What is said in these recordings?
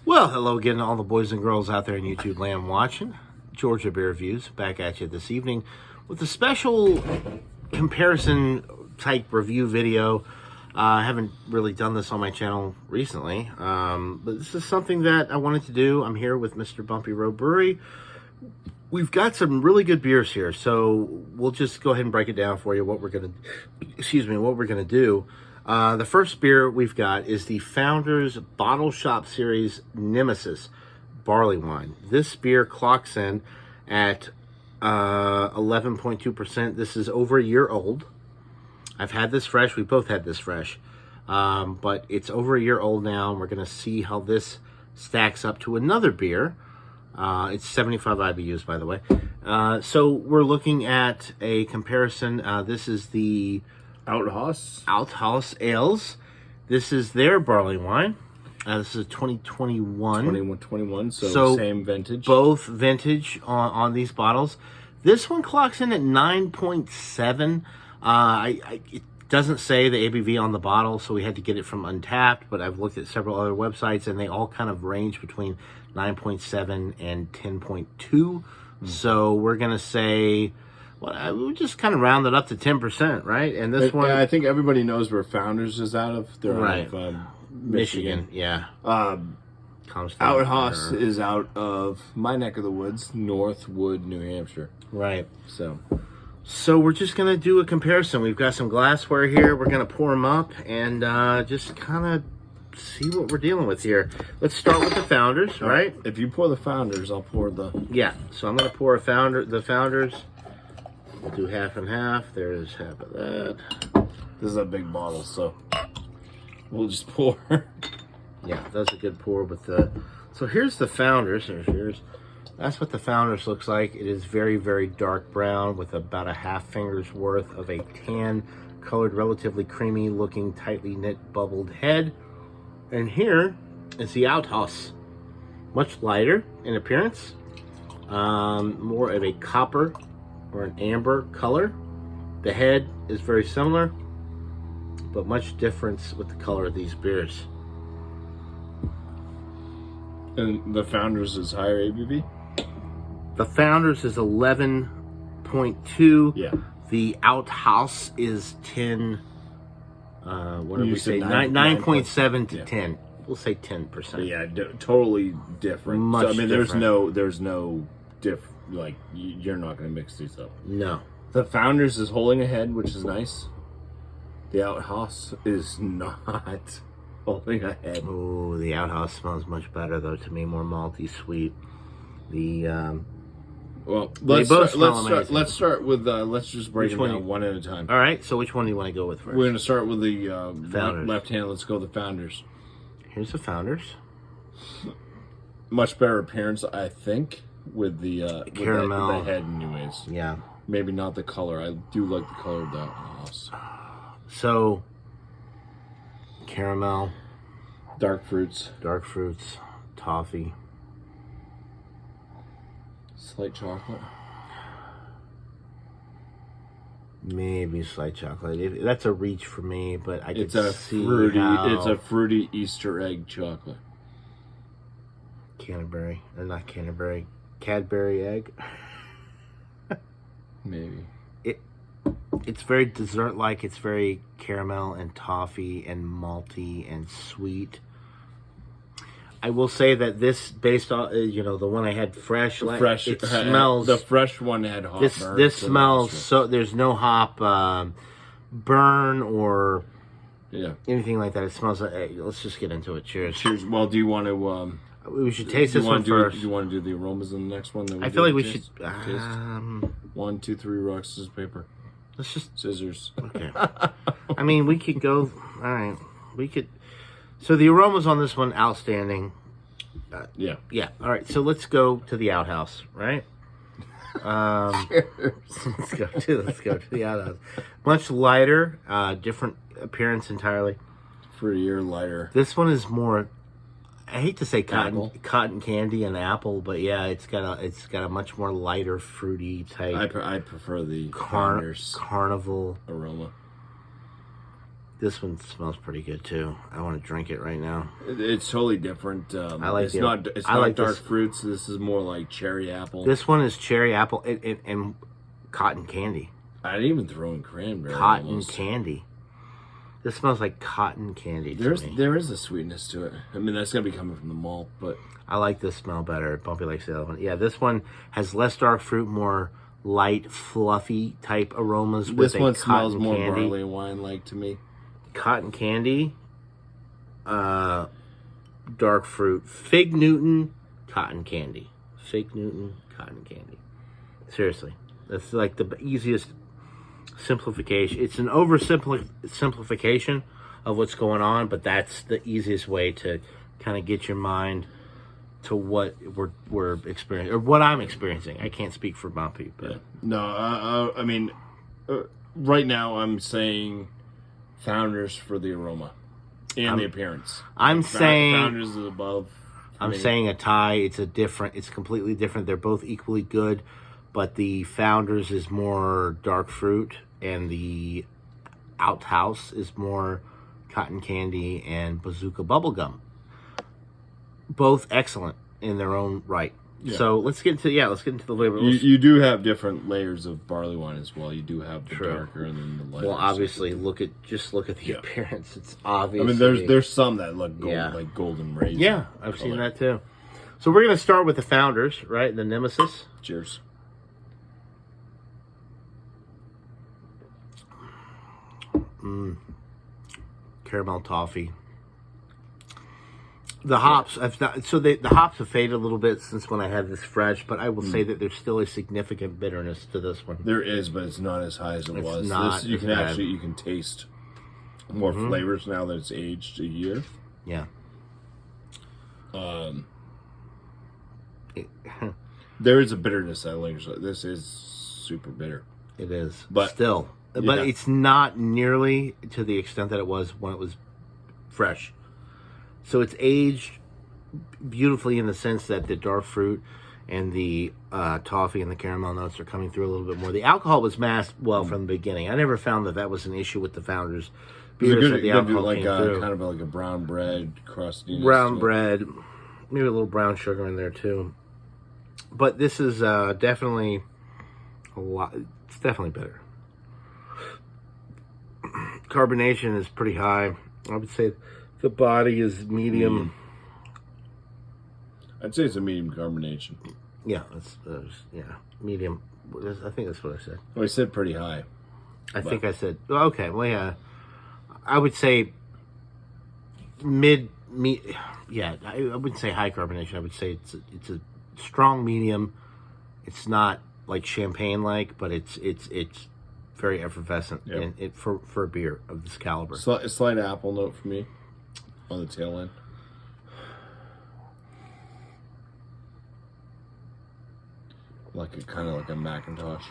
Well, hello again to all the boys and girls out there in YouTube land watching. Georgia Beer Reviews back at you this evening with a special comparison type review video. I haven't really done this on my channel recently, but this is something that I wanted to do. I'm here with Mr. Bumpy Road Brewery. We've got some really good beers here, so we'll just go ahead and break it down for you. What we're gonna do. The first beer we've got is the Founders Bottle Shop Series Nemesis Barleywine. This beer clocks in at 11.2%. This is over a year old. I've had this fresh. We both had this fresh. But it's over a year old now, and we're going to see how this stacks up to another beer. It's 75 IBUs, by the way. So we're looking at a comparison. This is the Outhaus Ales. This is their barley wine. This is 2021. 21, so same vintage. Both vintage on these bottles. This one clocks in at 9.7. It doesn't say the ABV on the bottle, so we had to get it from Untapped, but I've looked at several other websites, and they all kind of range between 9.7 and 10.2. So we're going to say... Well, we just kind of rounded up to 10%, right? And this one, I think everybody knows where Founders is out of. They're right. out of Michigan, yeah. Outhaus is out of my neck of the woods, Northwood, New Hampshire. Right. So we're just gonna do a comparison. We've got some glassware here. We're gonna pour them up and just kind of see what we're dealing with here. Let's start with the Founders, right? If you pour the Founders, I'll pour the... Yeah. So I'm gonna pour the Founders. We'll do half and half. There's half of that. This is a big bottle, so we'll just pour. Yeah, that's a good pour with the... So here's the Founders. That's what the Founders looks like. It is very, very dark brown with about a half finger's worth of a tan colored, relatively creamy looking, tightly knit, bubbled head. And here is the Outhaus. Much lighter in appearance. More of a copper or an amber color. The head is very similar, but much difference with the color of these beers. And the Founders is higher ABV? The Founders is 11.2. Yeah. The Outhaus is 10. What did we say? 9.7 to 10. We'll say 10%. Yeah, totally different. Much so, I mean, different. there's no like, you're not going to mix these up. No. The Founders is holding a head, which is nice. The Outhaus is not holding a head. Oh, the Outhaus smells much better, though, to me. More malty, sweet. Well, let's start with, let's just break them down one at a time. All right, so which one do you want to go with first? We're going to start with the Founders. left hand. Let's go with the Founders. Here's the Founders. Much better appearance, I think, with the caramel. with the head anyways. Yeah. Maybe not the color. I do like the color of that house. So, caramel. Dark fruits. Toffee. Slight chocolate. Maybe slight chocolate. That's a reach for me, but I could see It's a fruity Easter egg chocolate. Cadbury egg. Maybe. It's very dessert-like. It's very caramel and toffee and malty and sweet. I will say that this, based on the one I had fresh, it smells. The fresh one had hop. This smells so. There's no hop burn or anything like that. It smells like. Hey, let's just get into it. Cheers. Cheers. Well, do you want to? We should taste this one first. Do you want to do the aromas in the next one? I feel like we should. 1, 2, 3, rock, scissors, paper. Let's just scissors. Okay. I mean, we could go. All right, we could. So the aromas on this one, outstanding. Yeah. All right. So let's go to the Outhaus, right? Let's go to the Outhaus. Much lighter, different appearance entirely. Fruitier, lighter. This one is more. I hate to say cotton candy and apple, but yeah, it's got a much more lighter, fruity type. I prefer the carnival aroma. This one smells pretty good too. I want to drink it right now. It's totally different. I like it's the- not. It's I not like dark this. fruits. This is more like cherry apple. This one is cherry apple and cotton candy. I didn't even throw in cranberry. Cotton almost. candy. This smells like cotton candy to me. There is a sweetness to it. I mean, that's gonna be coming from the malt, but I like this smell better. Bumpy likes the other one. Yeah, this one has less dark fruit, more light, fluffy type aromas. this with one a smells cotton more candy. barley wine like to me. Cotton candy, dark fruit, fig Newton, cotton candy. Fig Newton, cotton candy. Seriously, that's like the easiest simplification. It's an oversimplification of what's going on, but that's the easiest way to kind of get your mind to what we're experiencing, or what I'm experiencing. I can't speak for Bumpy, but No, I mean, right now I'm saying Founders for the aroma and the appearance. I'm saying Founders is above. I'm saying a tie. It's completely different. They're both equally good, but the Founders is more dark fruit, and the Outhaus is more cotton candy and bazooka bubblegum. Both excellent in their own right. Yeah. So let's get into the flavor. You do have different layers of barley wine as well. You do have the True. darker and then the lighter. Well, obviously, look at the appearance. It's obvious. I mean, there's some that look gold, Yeah. like golden raisin. Yeah, I've seen color. that too. So we're gonna start with the Founders, right? The Nemesis. Cheers. Caramel toffee. The hops, the hops have faded a little bit since when I had this fresh, but I will say that there's still a significant bitterness to this one. There is, but it's not as high as it It's was. not You as can bad. you can taste more flavors now that it's aged a year. Yeah. There is a bitterness that lingers. This is super bitter. It is, But- still, yeah. but it's not nearly to the extent that it was when it was fresh. So it's aged beautifully in the sense that the dark fruit and the toffee and the caramel notes are coming through a little bit more. The alcohol was masked well from the beginning. I never found that was an issue with the Founders. Beers that the alcohol like came through. kind of like a brown bread crustiness. Brown to it. bread, maybe a little brown sugar in there too. But this is definitely a lot. It's definitely bitter. Carbonation is pretty high. I would say the body is medium. I'd say it's a medium carbonation. Yeah, medium. I think that's what I said. Well, I said pretty high. I think I said okay. Well, yeah, I would say Yeah, I wouldn't say high carbonation. I would say it's a strong medium. It's not like champagne like, but it's very effervescent and it for a beer of this caliber. Slight apple note for me on the tail end. Like a kind of like a Macintosh.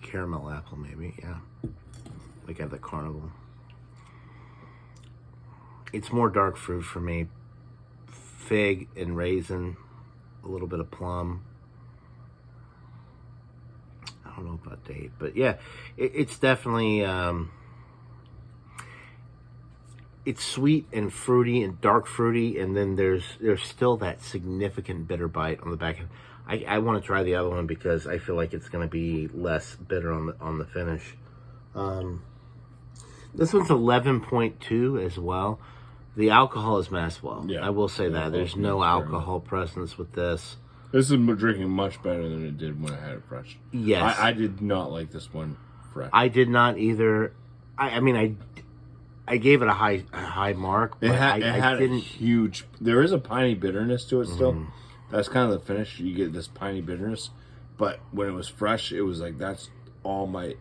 Caramel apple, maybe, yeah. Like at the carnival. It's more dark fruit for me. Fig and raisin, a little bit of plum. I don't know about date, but yeah, it's definitely it's sweet and fruity and dark fruity, and then there's still that significant bitter bite on the back end. I want to try the other one because I feel like it's going to be less bitter on the finish. This one's 11.2 as well. The alcohol is masked well. Yeah. I will say Yeah, that. There's no alcohol presence with this. This is drinking much better than it did when I had it fresh. Yes. I did not like this one fresh. I did not either. I mean, I gave it a high mark, but It had I a didn't. huge. There is a piney bitterness to it still. That's kind of the finish. You get this piney bitterness, but when it was fresh, it was like that's all my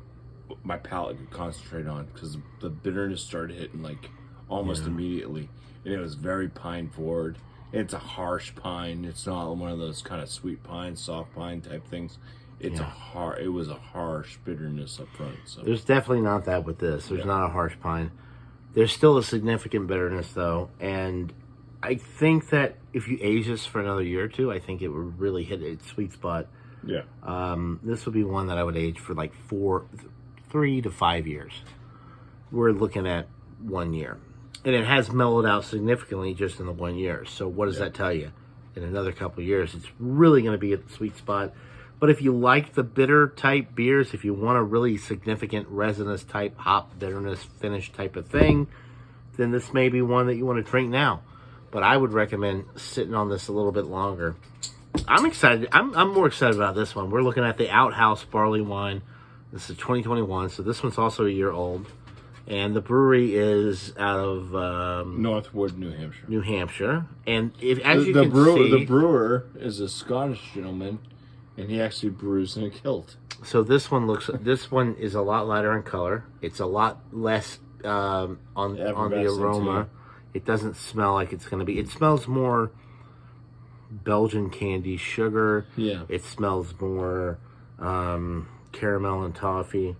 palate could concentrate on because the bitterness started hitting like almost immediately, and it was very pine forward. It's a harsh pine. It's not one of those kind of sweet pine, soft pine type things. It was a harsh bitterness up front. So There's definitely not that with this. There's not a harsh pine. There's still a significant bitterness though, and I think that if you age this for another year or two, I think it would really hit its sweet spot. yeah. This would be one that I would age for like 3 to 5 years. we're looking at 1 year. And it has mellowed out significantly just in the 1 year. So what does that tell you? In another couple of years, it's really going to be at the sweet spot. But if you like the bitter type beers, if you want a really significant resinous type hop bitterness finish type of thing, then this may be one that you want to drink now. But I would recommend sitting on this a little bit longer. I'm excited. I'm more excited about this one. We're looking at the Outhaus Barleywine. This is 2021, so this one's also a year old. And the brewery is out of Northwood, New Hampshire. New Hampshire. And as you the can see, the brewer is a Scottish gentleman, and he actually brews in a kilt. So this one is a lot lighter in color. It's a lot less on the aroma. It doesn't smell like it's going to be. It smells more Belgian candy sugar. Yeah. It smells more caramel and toffee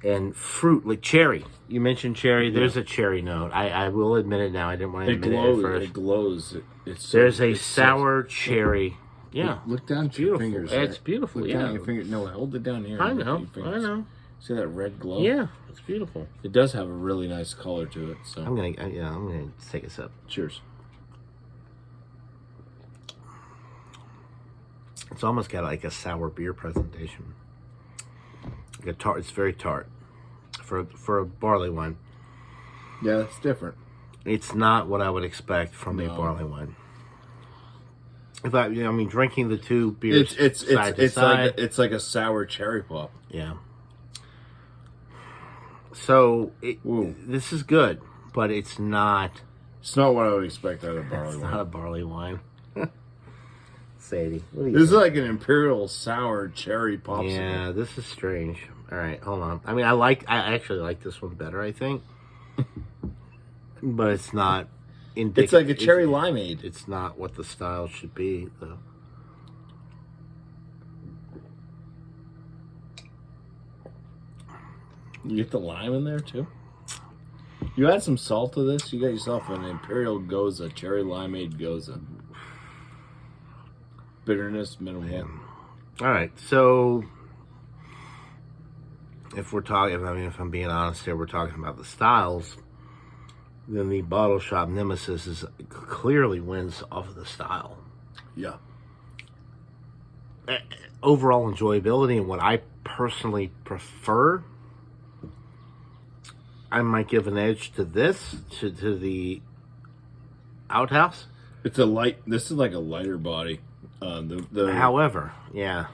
and fruit, like cherry. You mentioned cherry. Yeah. There's a cherry note. I will admit it now. I didn't want to admit it at first. It glows. There's a sour cherry. Yeah. Look down at your fingers. It's beautiful. Look down at your fingers. No, hold it down here. I know. See that red glow? Yeah, it's beautiful. It does have a really nice color to it. So I'm gonna take a sip. Cheers. It's almost got like a sour beer presentation. Like a tart. It's very tart for a barley wine. Yeah, it's different. It's not what I would expect from a barley wine. Drinking the two beers side to side, it's like a sour cherry pop. Yeah. So this is good, but it's not. It's not what I would expect out of barley wine. It's not a barley wine. Sadie, what do you this think? is like an imperial sour cherry popsicle. Yeah, this is strange. All right, hold on. I actually like this one better, I think. But it's not indicative. It's like a cherry limeade. It's not what the style should be, though. You get the lime in there, too? You add some salt to this, you got yourself an imperial goza, cherry limeade goza. Bitterness, minimal. All right, so if I'm being honest here, we're talking about the styles, then the Bottle Shop Nemesis clearly wins off of the style. Yeah. Overall enjoyability and what I personally prefer, I might give an edge to this, to the Outhaus. This is like a lighter body. However, yeah.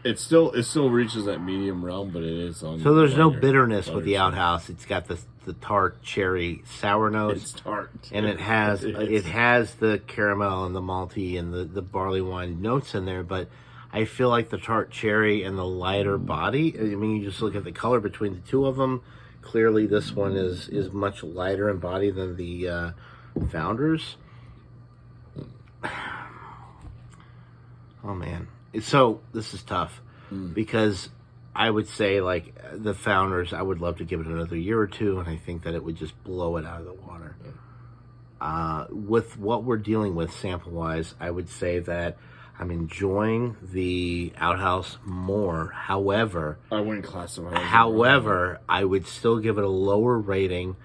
It still reaches that medium realm, but it is on. So there's no bitterness with the Outhaus. It's got the tart cherry sour notes. It's tart, and it has the caramel and the malty and the barley wine notes in there. But I feel like the tart cherry and the lighter body. I mean, you just look at the color between the two of them. Clearly, this one is much lighter in body than the Founders. Oh man. So this is tough because I would say like the Founders, I would love to give it another year or two, and I think that it would just blow it out of the water. With what we're dealing with sample wise, I would say that I'm enjoying the Outhaus more. However, I wouldn't classify it. However, I would still give it a lower rating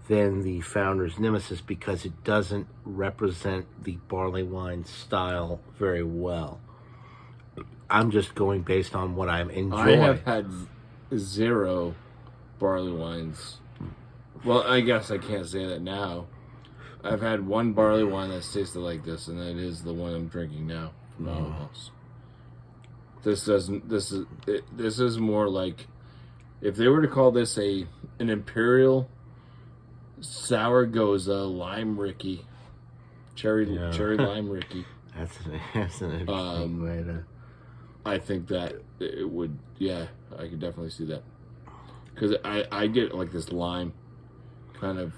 than the Founders Nemesis because it doesn't represent the barley wine style very well. I'm just going based on what I'm enjoying. I have had 0 barley wines. Well, I guess I can't say that now. I've had one barley wine that's tasted like this, and that is the one I'm drinking now from Outhaus. This is more like if they were to call this an imperial sour goza lime Ricky, cherry lime Ricky. That's an interesting way to. I think that it would. Yeah, I could definitely see that because I get like this lime kind of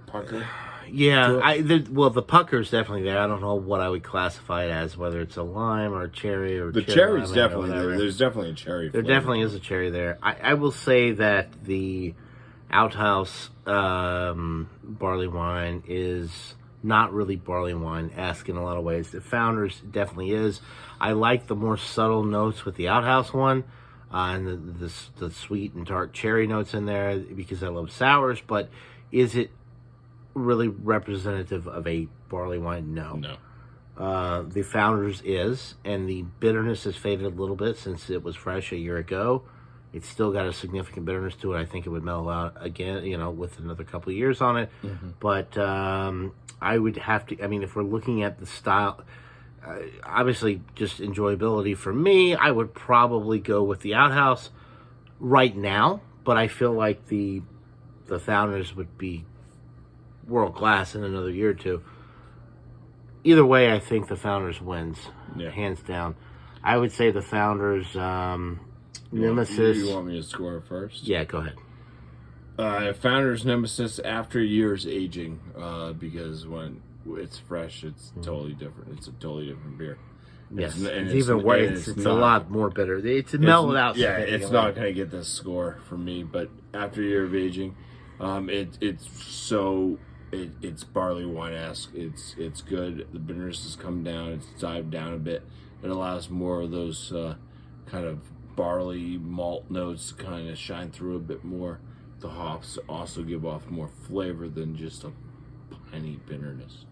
pucker. Yeah, the pucker's definitely there. I don't know what I would classify it as, whether it's a lime or a cherry or the cherry's definitely there. There's definitely a cherry. There definitely is a cherry there. I will say that the Outhaus barley wine is not really barley wine-esque in a lot of ways. The Founders definitely is. I like the more subtle notes with the Outhaus one. and the sweet and tart cherry notes in there because I love sours. But is it really representative of a barley wine? No. The Founders is, and the bitterness has faded a little bit since it was fresh a year ago. It's still got a significant bitterness to it. I think it would mellow out again, with another couple of years on it. Mm-hmm. But I would have to, if we're looking at the style, obviously just enjoyability for me, I would probably go with the Outhaus right now. But I feel like the Founders would be world class in another year or two. Either way, I think the Founders wins, hands down. I would say the Founders, Nemesis. You want me to score first? Yeah, go ahead. Founders Nemesis after years aging, because when it's fresh, it's totally different. It's a totally different beer. Yes, it's even worse. It's a lot more bitter. It's mellowed out. Yeah, it's not going to get this score from me. But after a year of aging, it's barley wine-esque. It's good. The bitterness has come down. It's dived down a bit. It allows more of those kind of barley malt notes to kind of shine through a bit more. The hops also give off more flavor than just a piney bitterness.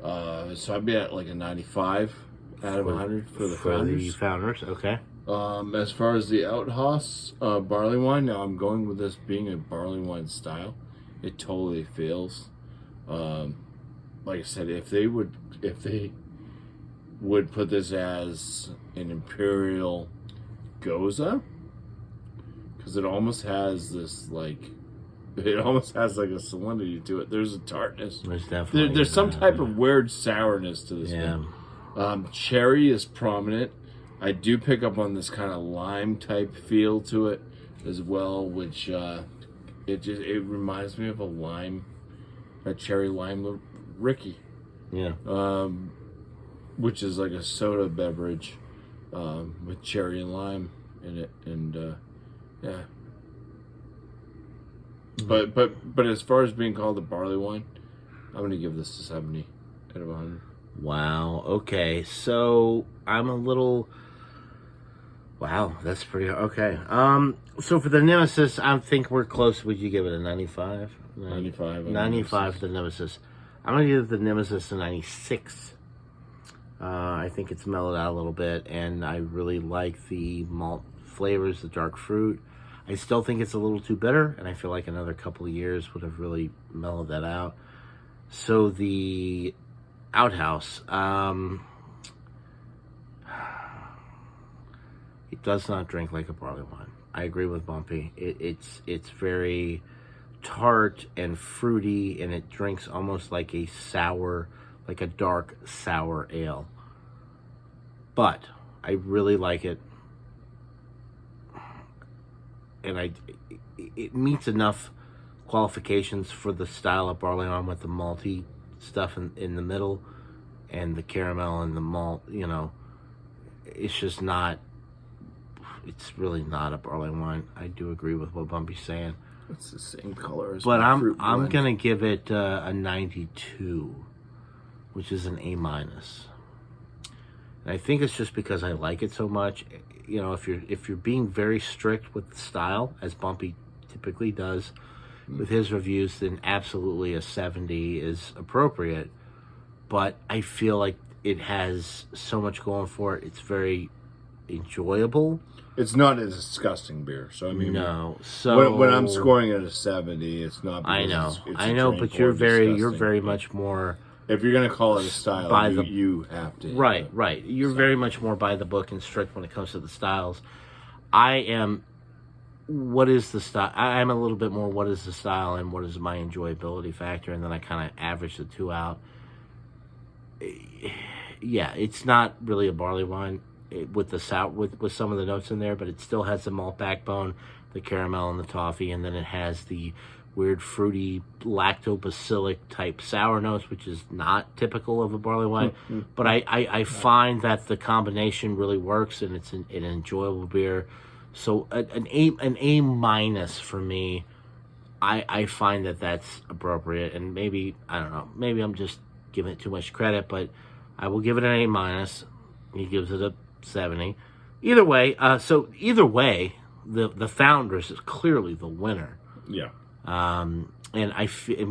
So I'd be at like a 95 out of 100 for the Founders. The Founders, okay. As far as the Outhaus barley wine, now I'm going with this being a barley wine style. It totally fails. Like I said, if they would put this as an imperial Goza, because it almost has this like a salinity to it. There's a tartness. There's definitely there's some type of weird sourness to this thing. Cherry is prominent. I do pick up on this kind of lime type feel to it as well, which it reminds me of a cherry lime Ricky. Yeah. Which is like a soda beverage with cherry and lime in it, and yeah. But as far as being called a barley wine, I'm gonna give this a 70 out of 100. Wow. Okay. So I'm a little. Wow, that's pretty okay. So for the Nemesis, I think we're close. Would you give it a 95? 95. 95 for the Nemesis. I'm gonna give the Nemesis a 96. I think it's mellowed out a little bit, and I really like the malt flavors, the dark fruit. I still think it's a little too bitter, and I feel like another couple of years would have really mellowed that out. So the Outhaus, it does not drink like a barley wine. I agree with Bumpy. It's very tart and fruity, and it drinks almost like a sour, like a dark sour ale. But I really like it, and it meets enough qualifications for the style of barley wine with the malty stuff in the middle, and the caramel and the malt. It's just not. It's really not a barley wine. I do agree with what Bumpy's saying. It's the same color as. But I'm gonna give it a 92, which is an A-. And I think it's just because I like it so much. If you're being very strict with the style, as Bumpy typically does with his reviews, then absolutely a 70 is appropriate. But I feel like it has so much going for it. It's very enjoyable. It's not a disgusting beer, so I mean, no. So when I'm scoring it a 70, it's not. I know, but you're very much more. If you're gonna call it a style, you have to. Right. You're very much more by the book and strict when it comes to the styles. I am. What is the style? I'm a little bit more. What is the style and what is my enjoyability factor, and then I kind of average the two out. Yeah, it's not really a barley wine with the sour with some of the notes in there, but it still has the malt backbone, the caramel and the toffee, and then it has the weird fruity lactobacillic type sour notes, which is not typical of a barley wine. But I find that the combination really works, and it's an enjoyable beer. So an A- for me. I find that that's appropriate, and maybe I don't know. Maybe I'm just giving it too much credit, but I will give it an A-. He gives it a 70. either way, the Founders is clearly the winner. Yeah. And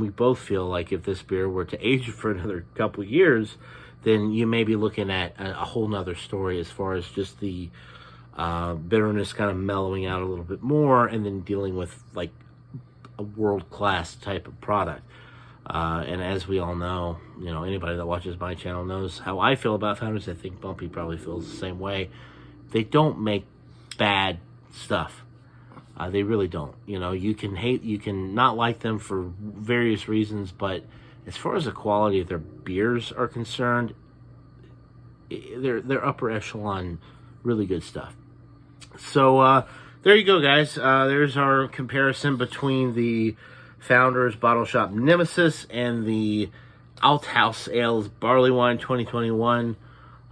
we both feel like if this beer were to age for another couple years, then you may be looking at a whole nother story as far as just the bitterness kind of mellowing out a little bit more, and then dealing with like a world-class type of product. And as we all know, anybody that watches my channel knows how I feel about Founders. I think Bumpy probably feels the same way. They don't make bad stuff. They really don't. You can not like them for various reasons, but as far as the quality of their beers are concerned, they're upper echelon, really good stuff. So there you go, guys. There's our comparison between the Founders Bottle Shop Nemesis and the Outhaus Ales Barleywine 2021.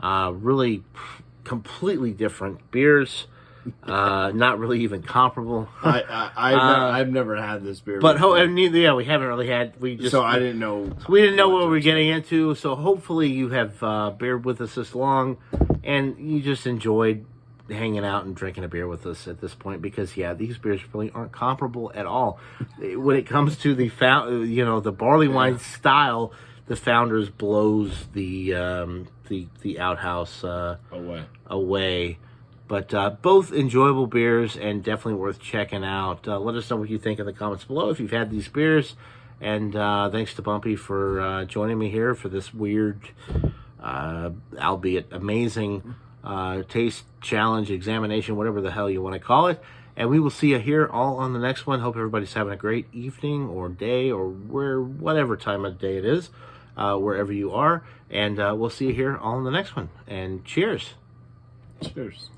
Really completely different beers. Not really even comparable. I've never had this beer, but we haven't really had. So I didn't know. We didn't know what we were getting into. So hopefully you have beered with us this long, and you just enjoyed hanging out and drinking a beer with us at this point. Because these beers really aren't comparable at all. When it comes to the the barley wine style, the Founders blows the Outhaus away. But both enjoyable beers and definitely worth checking out. Let us know what you think in the comments below if you've had these beers. And thanks to Bumpy for joining me here for this weird, albeit amazing, taste challenge, examination, whatever the hell you want to call it. And we will see you here all on the next one. Hope everybody's having a great evening or day or whatever time of day it is, wherever you are. And we'll see you here all in the next one. And cheers. Cheers.